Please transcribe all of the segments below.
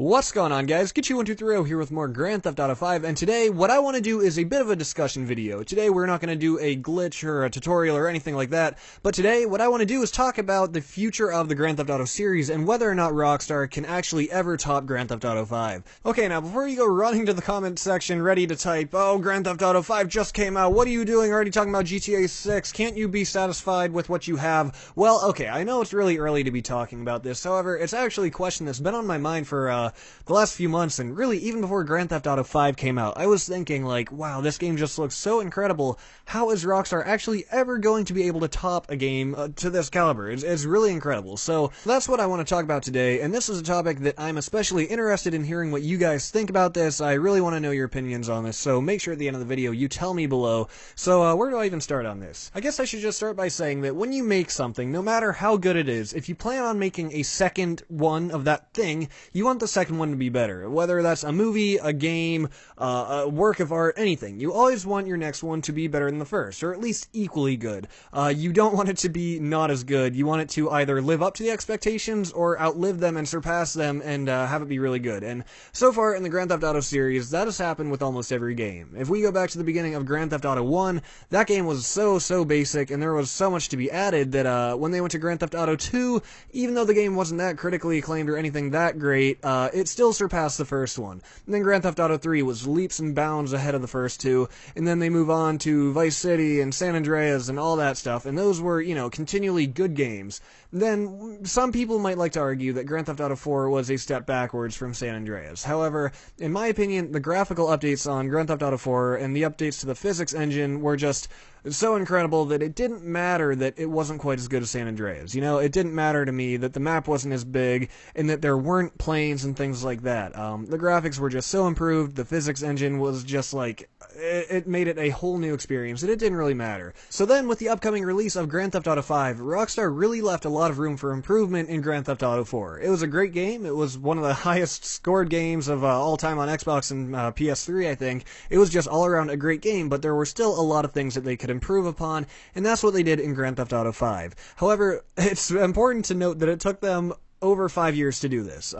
What's going on, guys? Get123 here with more Grand Theft Auto 5, and today what I want to do is a bit of a discussion video. Today we're not going to do a glitch or a tutorial or anything like that, but today what I want to do is talk about the future of the Grand Theft Auto series and whether or not Rockstar can actually ever top Grand Theft Auto 5. Okay, now before you go running to the comment section ready to type, "Oh, Grand Theft Auto 5 just came out, what are you doing already talking about GTA 6, can't you be satisfied with what you have?" Well, okay, I know it's really early to be talking about this, however, it's actually a question that's been on my mind for the last few months, and really even before Grand Theft Auto 5 came out. I was thinking, like, wow, this game just looks so incredible. How is Rockstar actually ever going to be able to top a game to this caliber? It's really incredible. So that's what I want to talk about today, and this is a topic that I'm especially interested in hearing what you guys think about this. I really want to know your opinions on this, so make sure at the end of the video you tell me below. So where do I even start on this? I guess I should just start by saying that when you make something, no matter how good it is, if you plan on making a second one of that thing, you want the second one to be better. Whether that's a movie, a game, a work of art, anything. You always want your next one to be better than the first, or at least equally good. You don't want it to be not as good. You want it to either live up to the expectations or outlive them and surpass them and have it be really good. And so far in the Grand Theft Auto series, that has happened with almost every game. If we go back to the beginning of Grand Theft Auto 1, that game was so basic and there was so much to be added that when they went to Grand Theft Auto 2, even though the game wasn't that critically acclaimed or anything that great, it still surpassed the first one. And then Grand Theft Auto 3 was leaps and bounds ahead of the first two, and then they move on to Vice City and San Andreas and all that stuff, and those were, you know, continually good games. Then some people might like to argue that Grand Theft Auto 4 was a step backwards from San Andreas. However, in my opinion, the graphical updates on Grand Theft Auto 4 and the updates to the physics engine were just so incredible that it didn't matter that it wasn't quite as good as San Andreas. You know, it didn't matter to me that the map wasn't as big and that there weren't planes and things like that. The graphics were just so improved, the physics engine was just like, it made it a whole new experience, and it didn't really matter. So then, with the upcoming release of Grand Theft Auto 5, Rockstar really left a lot of room for improvement in Grand Theft Auto 4. It was a great game, it was one of the highest scored games of all time on Xbox and PS3, I think. It was just all around a great game, but there were still a lot of things that they could improve upon, and that's what they did in Grand Theft Auto 5. However, it's important to note that it took them over 5 years to do this.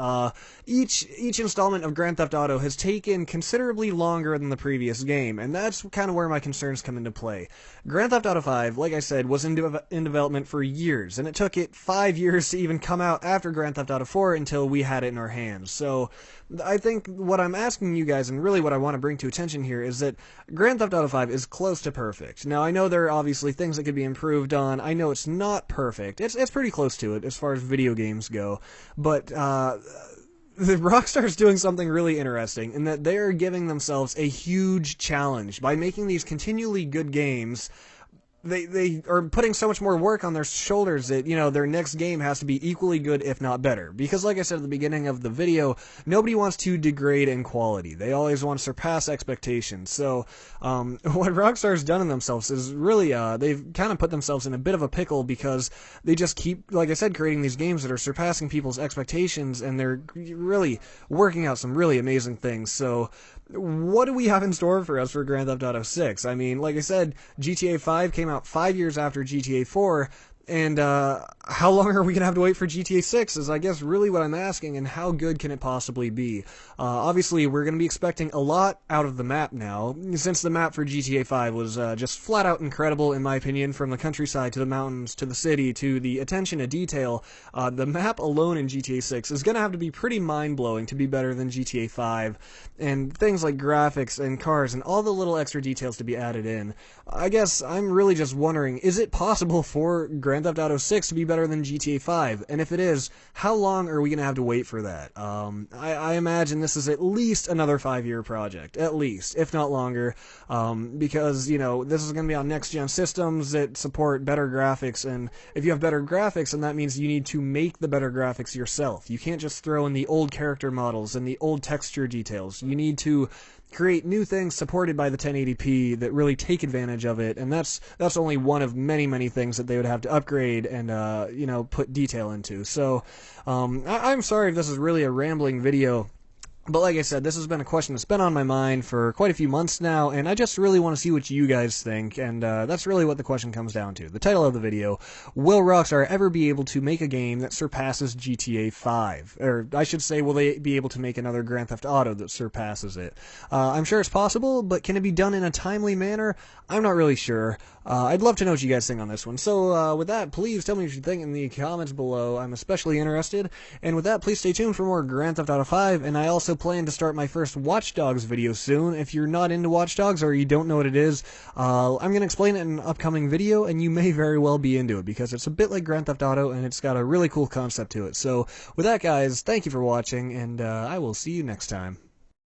Each installment of Grand Theft Auto has taken considerably longer than the previous game, and that's kind of where my concerns come into play. Grand Theft Auto 5, like I said, was in development for years, and it took it 5 years to even come out after Grand Theft Auto 4 until we had it in our hands. So I think what I'm asking you guys, and really what I want to bring to attention here, is that Grand Theft Auto 5 is close to perfect. Now, I know there are obviously things that could be improved on. I know it's not perfect. It's pretty close to it as far as video games go. But the Rockstar is doing something really interesting in that they are giving themselves a huge challenge by making these continually good games. They are putting so much more work on their shoulders that, you know, their next game has to be equally good, if not better. Because like I said at the beginning of the video, nobody wants to degrade in quality. They always want to surpass expectations. So, what Rockstar's done in themselves is really, they've kind of put themselves in a bit of a pickle because they just keep, like I said, creating these games that are surpassing people's expectations, and they're really working out some really amazing things. So, what do we have in store for us for Grand Theft Auto 6? I mean, like I said, GTA 5 came out 5 years after GTA 4, and how long are we going to have to wait for GTA 6 is, I guess, really what I'm asking, and how good can it possibly be? Obviously, we're going to be expecting a lot out of the map now, since the map for GTA 5 was just flat out incredible, in my opinion, from the countryside to the mountains to the city to the attention to detail. The map alone in GTA 6 is going to have to be pretty mind-blowing to be better than GTA 5, and things like graphics and cars and all the little extra details to be added in. I guess I'm really just wondering, is it possible for Grand Theft Auto 6 to be better than GTA 5? And if it is, how long are we going to have to wait for that? I imagine this is at least another 5-year project, at least, if not longer, because, you know, this is going to be on next-gen systems that support better graphics, and if you have better graphics, then that means you need to make the better graphics yourself. You can't just throw in the old character models and the old texture details. You need to create new things supported by the 1080p that really take advantage of it, and that's only one of many things that they would have to upgrade and you know, put detail into. So I'm sorry if this is really a rambling video, But like I said, this has been a question that's been on my mind for quite a few months now, and I just really want to see what you guys think, and that's really what the question comes down to. The title of the video: will Rockstar ever be able to make a game that surpasses GTA 5? Or I should say, will they be able to make another Grand Theft Auto that surpasses it? I'm sure it's possible, but can it be done in a timely manner? I'm not really sure. I'd love to know what you guys think on this one. So with that, please tell me what you think in the comments below. I'm especially interested. And with that, please stay tuned for more Grand Theft Auto 5, and I also plan to start my first Watch Dogs video soon. If you're not into Watch Dogs or you don't know what it is, I'm going to explain it in an upcoming video, and you may very well be into it because it's a bit like Grand Theft Auto and it's got a really cool concept to it. So with that, guys, thank you for watching, and I will see you next time.